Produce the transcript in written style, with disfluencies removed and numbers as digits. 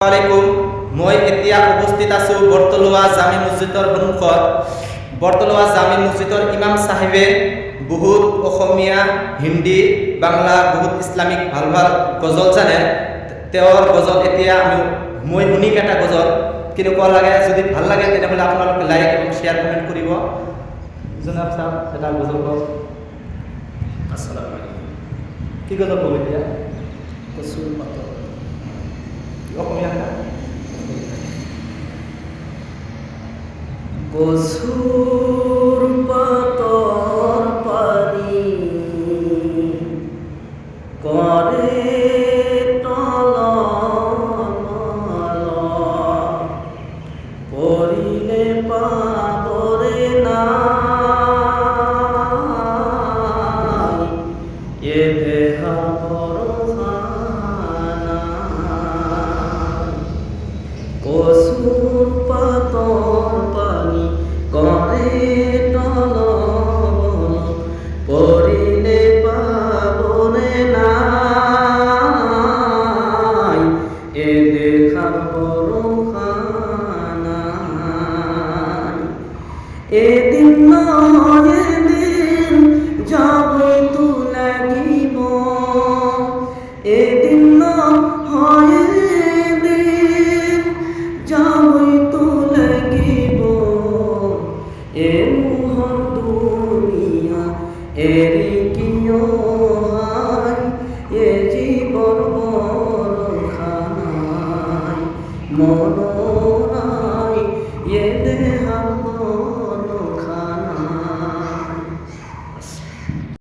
আলাইকুম। মই এতিয়া উপস্থিত আছো বৰতলুৱা জামি মছজিদৰ সন্মুখত। বৰতলুৱা জামি মছজিদৰ ইমাম চাহেবে বহুত অসমীয়া, হিন্দী, বাংলা, বহুত ইছলামিক ভাল ভাল গজল জানে। তেওঁৰ গজল এতিয়া মই শুনিম এটা গজল, কেনেকুৱা লাগে। যদি ভাল লাগে তেনেহ'লে আপোনালোকে লাইক এবং শ্বেয়াৰ কমেণ্ট কৰিব। জনাব চাওক এটা গজল কওক। আসসালামু আলাইকুম। কি গজল কব এতিয়া? কচুর পাতা অসমীয়া না? কচুর পাতর পানি করে টলমল, পড়িলে পাবরে না এ দেহা কসুর পাতর পানি করে টলমল, পড়িলে পাবনে নাই এ দেখার বড়খানাই। এদিন নয় এদিন যাবই তো লাগিব,